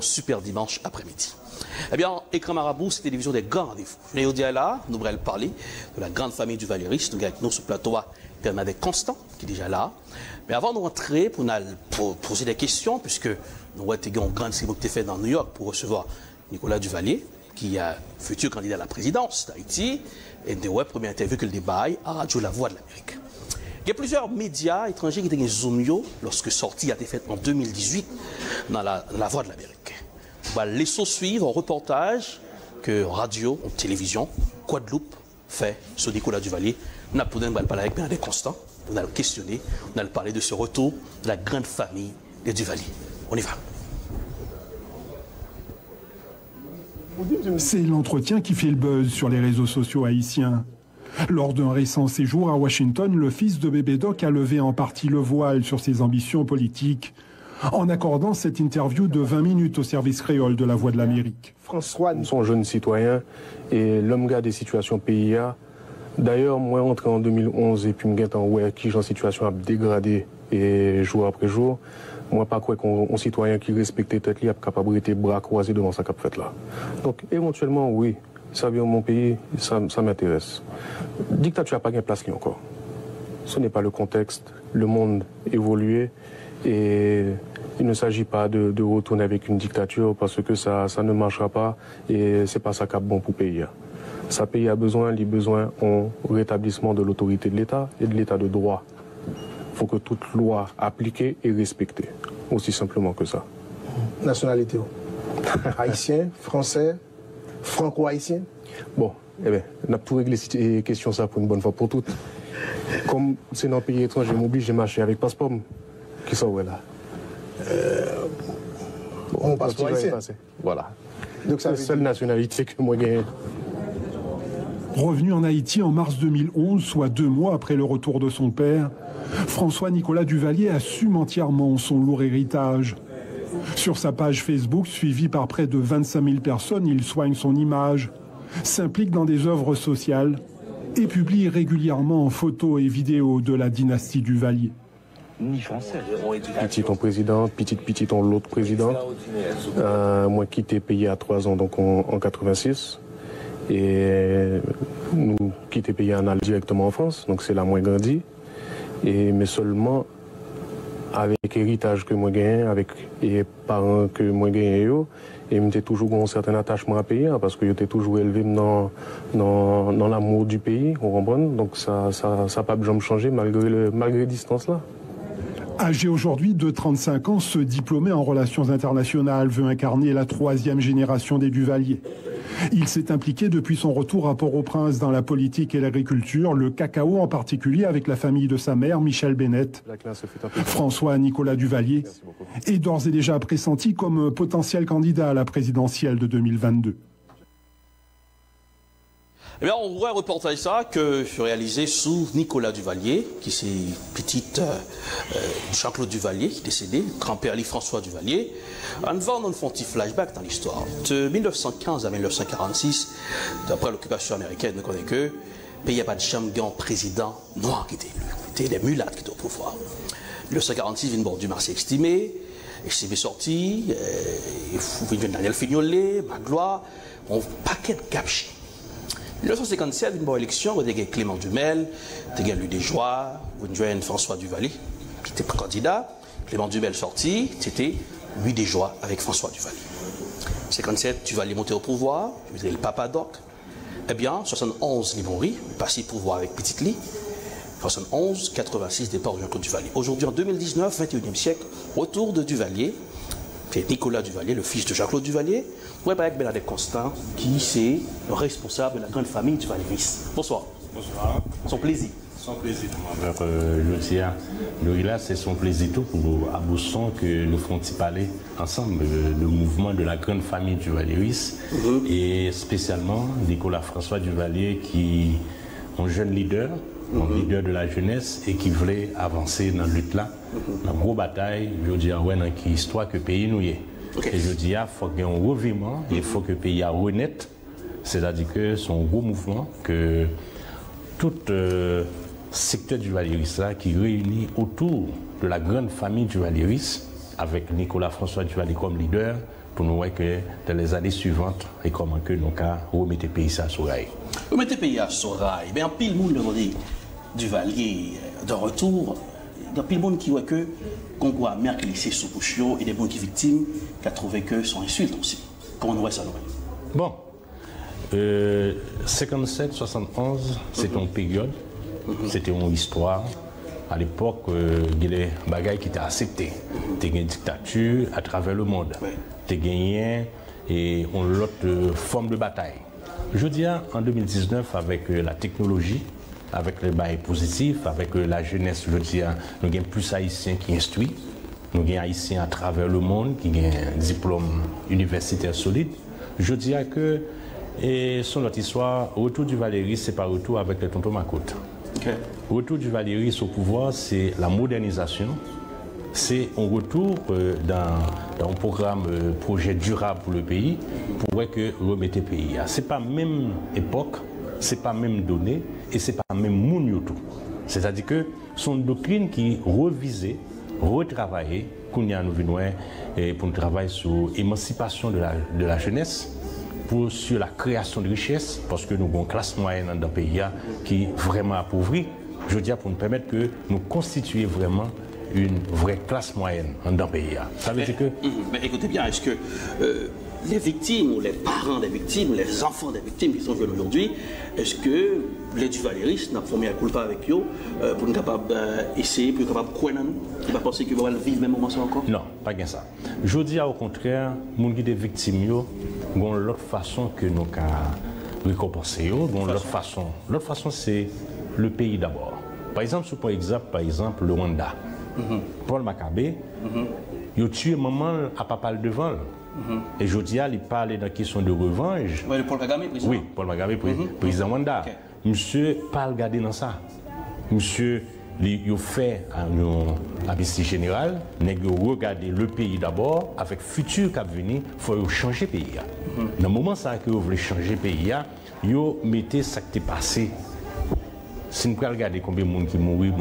super dimanche après-midi. Eh bien, Écran Marabout, c'est télévision des grands rendez-vous. Je vais dire là, nous allons parler de la grande famille du Valieris. Nous avons avec nous sur le plateau Bernadette Constant, qui est déjà là. Mais avant de rentrer, pour poser des questions, puisque nous avons une grande cérémonie qui est faite dans New York pour recevoir Nicolas Duvalier, qui est futur candidat à la présidence d'Haïti, et une première interview que le débat à Radio La Voix de l'Amérique. Il y a plusieurs médias étrangers qui ont été zoomio lorsque sortie a été faite en 2018 dans la Voix de l'Amérique. On va laisser suivre un reportage que radio ou télévision Guadeloupe fait sur Nicolas Duvalier. On a parler avec Bernadette Constant, on a le questionner, on a parlé de ce retour de la grande famille des Duvalier. On y va. C'est l'entretien qui fait le buzz sur les réseaux sociaux haïtiens. Lors d'un récent séjour à Washington, le fils de Bébé Doc a levé en partie le voile sur ses ambitions politiques, en accordant cette interview de 20 minutes au service créole de la Voix de l'Amérique. François, nous sommes jeunes citoyens et l'homme gars des situations PIA. D'ailleurs, moi, entré en 2011 et puis me guette en ouais, qui en situation a dégradé et jour après jour. Moi, pas quoi qu'on citoyen qui respectait tête libre, capable d'être bras croisés devant sa cap faite là. Donc, éventuellement, oui. Ça vient mon pays, ça m'intéresse. Dictature n'a pas gain place encore. Ce n'est pas le contexte, le monde évolué et il ne s'agit pas de retourner avec une dictature parce que ça ne marchera pas et c'est pas ça qui est bon pour le pays. Ça pays a besoin, les besoins ont rétablissement de l'autorité de l'État et de l'État de droit. Il faut que toute loi appliquée est respectée. Aussi simplement que ça. Nationalité haïtien, français, franco-haïtien. Bon, eh bien, on a tout réglé ces questions ça pour une bonne fois pour toutes. Comme c'est dans un pays étranger, m'oblige de marcher avec passeport. Qui sont où là on passeport haïtien. Voilà. Donc c'est la seule nationalité que moi j'ai. Revenu en Haïti en mars 2011, soit 2 mois après le retour de son père, François-Nicolas Duvalier assume entièrement son lourd héritage. Sur sa page Facebook, suivie par près de 25 000 personnes, il soigne son image, s'implique dans des œuvres sociales et publie régulièrement photos et vidéos de la dynastie Duvalier. Petit ton président, petit ton l'autre président. Moi quitté payé à 3 ans, donc en 86. Et nous quitté payé en Algérie directement en France, donc c'est là moi grandi. Mais seulement avec héritage que moi gagne, avec les parents que moi gagne, et j'étais toujours un certain attachement à payer parce que j'étais toujours élevé dans l'amour du pays, on comprend. Donc ça pas jamais changé malgré la distance là. Âgé aujourd'hui de 35 ans, ce diplômé en relations internationales veut incarner la 3e génération des Duvalier. Il s'est impliqué depuis son retour à Port-au-Prince dans la politique et l'agriculture, le cacao en particulier avec la famille de sa mère, Michel Bennett. François-Nicolas Duvalier est d'ores et déjà pressenti comme potentiel candidat à la présidentielle de 2022. Eh bien, on voit un reportage ça que je réalisé sous Nicolas Duvalier, qui c'est petite Jean-Claude Duvalier, qui est décédé, grand-père François Duvalier. On va un petit flashback dans l'histoire. De 1915 à 1946, d'après l'occupation américaine, nous connaissons que le pays n'a pas de chambre d'un président noir qui était élu. C'était des mulattes qui étaient au pouvoir. 1946, une bord du marché estimé, et sorti, il y a Daniel Fignolet, Magloire, un paquet de capchés. En 1957, une bonne élection, vous avez Clément Dumel, vous avez Louis Desjoie, vous avez François Duvalier, qui était candidat. Clément Dumel sorti, c'était Louis Desjoie avec François Duvalier. En 1957, Duvalier monté au pouvoir, vous avez le Papadoc. Eh bien, en 1971, Libonry, passé au pouvoir avec Petite Ly. 1971, 86, départ de Jean-Claude Duvalier. Aujourd'hui, en 2019, 21e siècle, retour de Duvalier. C'est Nicolas Duvalier, le fils de Jean-Claude Duvalier. Vous avec Bernadette Constant, qui est le responsable de la grande famille Duvalier. Bonsoir. Bonsoir. Son plaisir. Son plaisir. Je tiens, là, c'est son plaisir tout pour Abousson que nous faisons parler ensemble le mouvement de la grande famille Duvalier et spécialement Nicolas François Duvalier qui est un jeune leader, un leader de la jeunesse et qui voulait avancer dans la lutte là, dans une grosse bataille, je dis ouais, dans qui histoire que le pays nous est. Okay. Et je dis, il faut qu'il y ait un revirement, il faut que le pays renaisse, c'est-à-dire que c'est un gros mouvement que tout secteur du Valieris là qui réunit autour de la grande famille du Valieris, avec Nicolas François Duvalier comme leader, pour nous voir que dans les années suivantes, et comment que nous remettons le pays à Sorail. Remettez le pays à Sorail. Mais en pile, le monde du Valier, de retour, il y a pile de monde qui voit que Congo a mer qui laissé sous Pouchio et des gens qui sont victimes qui ont trouvé que son insulte aussi. Comment nous voit ça, Bon. 57, 71, c'était une période, c'était une histoire. À l'époque, il y a des bagailles qui étaient acceptées. Il y a une dictature à travers le monde. Il y a une autre forme de bataille. Je dis en 2019, avec la technologie, avec les bails positifs, avec la jeunesse, je dis, nous avons plus haïtiens qui instruisent. Nous avons haïtiens à travers le monde qui ont un diplôme universitaire solide. Je dis que son autre histoire, retour du Valéry, c'est pas retour avec le tonton Macoute. Okay. Retour du Valéry au pouvoir, c'est la modernisation. C'est un retour dans un programme projet durable pour le pays, pour que remettre le pays. Ce n'est pas la même époque, ce n'est pas la même donnée et ce n'est pas le même monde. C'est-à-dire que son doctrine qui revisée, retravaillée, qu'on y a nous pour nous travailler sur l'émancipation de la jeunesse, sur la création de richesses, parce que nous avons une classe moyenne dans le pays qui est vraiment appauvrie. Je veux dire, pour nous permettre que nous constituions vraiment une vraie classe moyenne dans le pays. Ça veut dire que... Mais écoutez bien, est-ce que les victimes ou les parents des victimes, les enfants des victimes qui sont jeunes aujourd'hui, est-ce que les Duvaléris n'ont pas mis à culpa avec eux pour nous capables essayer, pour nous capables de croire en nous, qui va penser qu'ils vont vivre le même moment encore? Non, pas bien ça. Je dis au contraire, les gens qui sont victimes, ont l'autre façon que nous avons récompensé. L'autre façon, c'est le pays d'abord. Par exemple, le Rwanda. Paul Makabé, il a tué maman à papa devant. Et je dis, il parle dans la question de revanche. Oui, Paul Kagame, président. Oui, Paul Kagame, président Rwanda. Okay. Monsieur, pas regarder dans ça. Monsieur, il a fait un amnistie générale, il a regardé le pays d'abord, avec le futur qui va venir, il faut changer le pays. Dans le moment où vous voulez changer le pays, il a mis ce qui est passé. Si nous regardons combien de gens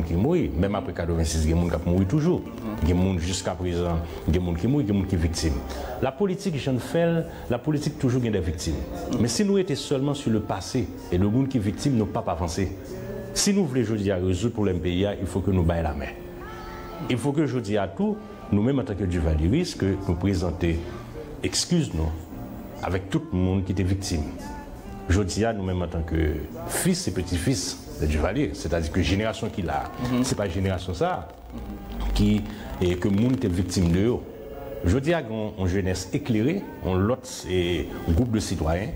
qui mourent, même après 86, il y a des gens qui mourent toujours. Il y a des gens jusqu'à présent, il y a des gens qui mourent, il y a des gens qui sont victimes. La politique, je ne fais, la politique toujours il y a des victimes. Mais si nous étions seulement sur le passé et le monde qui est victime n'a pas avancé, si nous voulons aujourd'hui résoudre le problème pays, il faut que nous baillons la main. Il faut que je dise à tout, nous-mêmes en tant que Duvaléris, que nous présenter excuse-nous avec tout le monde qui était victime. Je dis à nous-mêmes en tant que fils et petits-fils de Duvalier, c'est-à-dire que la génération qu'il a, ce n'est pas la génération ça, que le monde était victime de eux. Je dis à une jeunesse éclairée, un groupe de citoyens,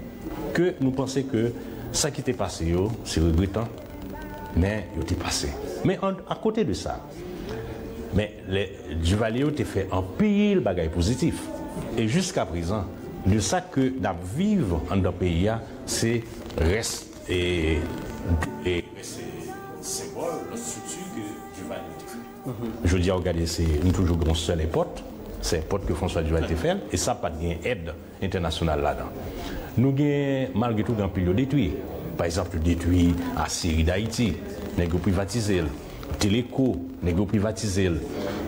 que nous pensons que ça qui était passé, c'est regrettant, mais il était passé. Mais à côté de ça, Duvalier a fait un pile bagaille positif. Et jusqu'à présent, de ça que nous vivons dans le pays, c'est reste et symbole, la structure que Duvalier a fait. Je dis à regarder, c'est toujours un seul pote, c'est un pote que François Duvalier a fait, et ça n'a pas d'aide internationale là-dedans. Nous avons malgré tout un pays détruit. Par exemple, détruit la Syrie d'Haïti, nous avons privatisé, Téléco, nous avons privatisé,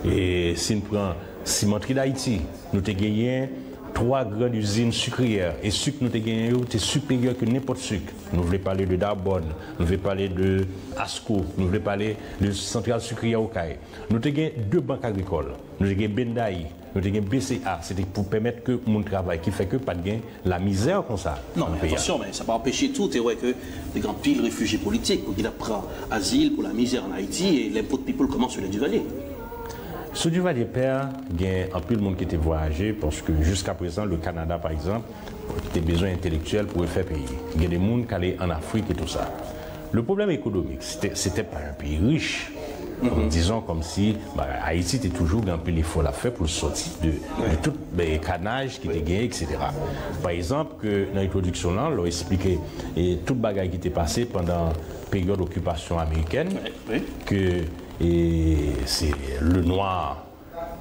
et si nous prenons Cimenterie d'Haïti, nous avons gagné 3 grandes usines sucrières. Et sucre nous avons gagné est supérieur que n'importe sucre. Nous voulons parler de Darbonne, nous voulons parler de Asco, nous voulons parler de Centrale sucrière au Caille. Nous avons gagné 2 banques agricoles. Nous avons gagné Bendaï, nous avons gagné BCA. C'était pour permettre que mon travail qui fait que pas de gain la misère comme ça. Non, mais attention, mais ça ne va pas empêcher tout. C'est vrai que des grands piles réfugiés politiques qui prennent asile pour la misère en Haïti et les pauvres people commencent sur les Duvalier. Sur Duvalier Père, il y a un peu de monde qui était voyagé parce que jusqu'à présent, le Canada, par exemple, a des besoins intellectuels pour le faire payer. Il y a des gens qui allaient en Afrique et tout ça. Le problème économique, c'était pas un pays riche. Disons comme si Haïti était toujours un peu l'effort à faire pour sortir de tout les canages qui étaient gagnés, etc. Par exemple, que dans l'introduction, là, on a expliqué tout le bagage qui était passé pendant la période d'occupation américaine, que c'est le noir,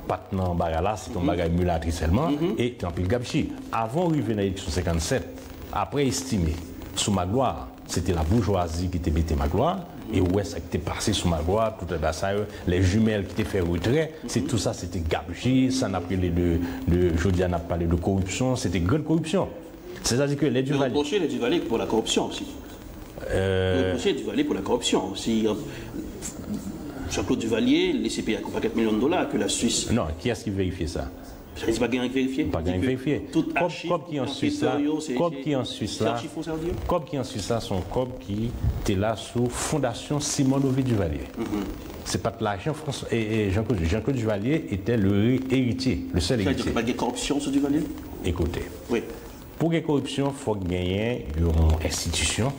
maintenant, c'est un bagage mulâtre seulement, et tant pis le gabchi. Avant d'arriver dans l'élection 57, après estimé, sous ma gloire, c'était la bourgeoisie qui était bêté Magloire. Et ouais, ça qui était passé sous Magloire, tout ça, les jumelles qui étaient fait retrait, c'est tout ça, c'était gabegie, ça n'a parlé de Jodia n'a parlé de corruption, c'était grande corruption. C'est-à-dire que les Duvalier. Vous reprochez les Duvalier pour la corruption aussi. Vous reprochez les Duvalier pour la corruption aussi. Jean-Claude Duvalier, les CPI a coupé 4 millions de dollars que la Suisse. Non, qui est-ce qui vérifie ça? C'est pas bien vérifié. Pas bien vérifié. Comme qui en Suisse là, comme qui en Suisse là, comme qui en Suisse là sont comme qui étaient là sous Fondation Simonovic Duvalier. C'est pas de l'argent français. Et Jean-Claude Duvalier était le héritier, le seul héritier. Il n'y a pas de corruption sur Duvalier? Écoutez. Oui. Pour la corruption, il faut gagner une institution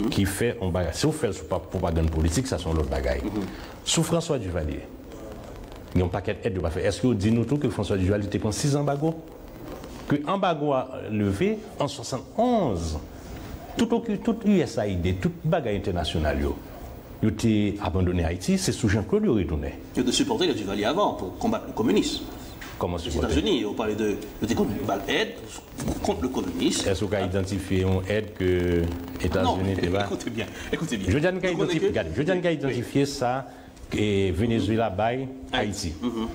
qui fait un bagage. Si vous faites pour propagande politique, ça sont l'autre bagage. Sous François Duvalier, il y a un paquet d'aide de pas faire. Est-ce que vous dites nous tout que François Duvalier était pour 6 embargos? Que embargo a levé en 71. Tout USAID, tout bagage international, il a été abandonné à Haïti, c'est sous Jean-Claude qui retourné. Il a de supporter les Duvalier avant pour combattre le communisme. Comment les États-Unis, on parlait de aide contre le communisme. Est-ce qu'on a identifié une aide que les États-Unis étaient là? Écoutez bien. Je viens d'identifier ça et Venezuela by Haïti.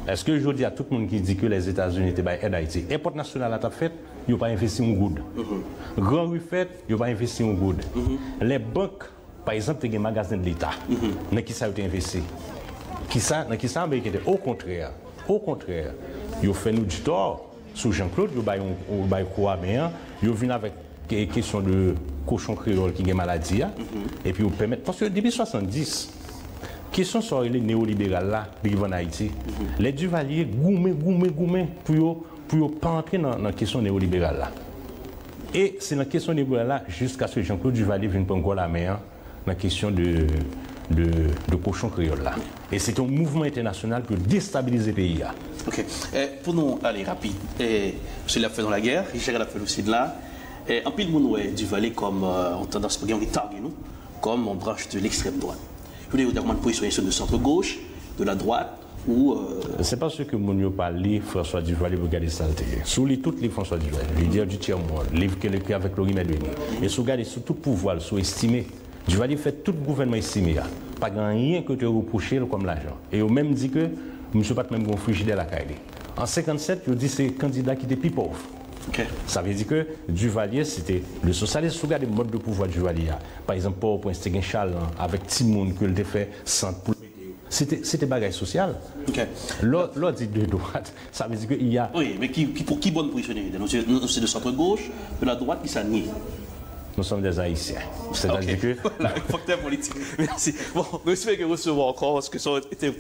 Est-ce que je dis à tout le monde qui dit que les États-Unis étaient by aide Haïti? L'airport national a fait, ils n'ont pas investi en good. Grand rue fait, ils n'ont pas investi en good. Les banques, par exemple, il y a des magasins de l'État. Dans qui ça a été investi? Dans qui ça a été Au contraire, ils ont fait nous du tort. Sous Jean-Claude, ils ont fait quoi, ils ont venu avec des questions de cochon créole qui ont maladie. Et puis ils permettent. Parce que depuis 70, question sur les néolibérales là, qui vivent en Haïti, les Duvalier goumé pour ne pas entrer dans la question néolibérale là. Et c'est dans la question néolibérale là, jusqu'à ce que Jean-Claude Duvalier vienne prendre la main dans la question de cochon créole là. Et c'est un mouvement international pour déstabiliser le pays. Ok. Pour nous aller rapide, c'est l'a fait dans la guerre, Richard l'a fait aussi de là. En pile, nous Duvalier comme on tendance à regarder nous, comme on branche de l'extrême droite. Je voulais vous dire comment position de centre-gauche, de la droite, ou... C'est pas ce que nous parlé François Duvalier pour regarder ça. Sous toutes les François Duvalier, les dire du tiers-monde, les livres qu'il a avec Laurie Medweni, et sous regarder sous tout pouvoir, sous estimé. Duvalier fait tout le gouvernement estimé. Pas rien que tu reproches comme l'argent. Et au même dit que je ne suis pas même un frigidaire à la Kaili. En 1957, je dis que c'est le candidat qui était plus pauvre. Okay. Ça veut dire que Duvalier, c'était le socialiste. Si vous regardez le mode de pouvoir de Duvalier, par exemple, pour c'était un châle avec Timoun que le fait sans pour c'était bagage social. Okay. L'autre dit de droite, ça veut dire qu'il y a. Oui, mais pour qui bonne positionner? C'est de centre-gauche, de la droite qui s'annie. Nous sommes des Haïtiens. C'est-à-dire que. Voilà, facteur politique. Merci. Bon, nous espérons que recevoir encore, parce que ça a été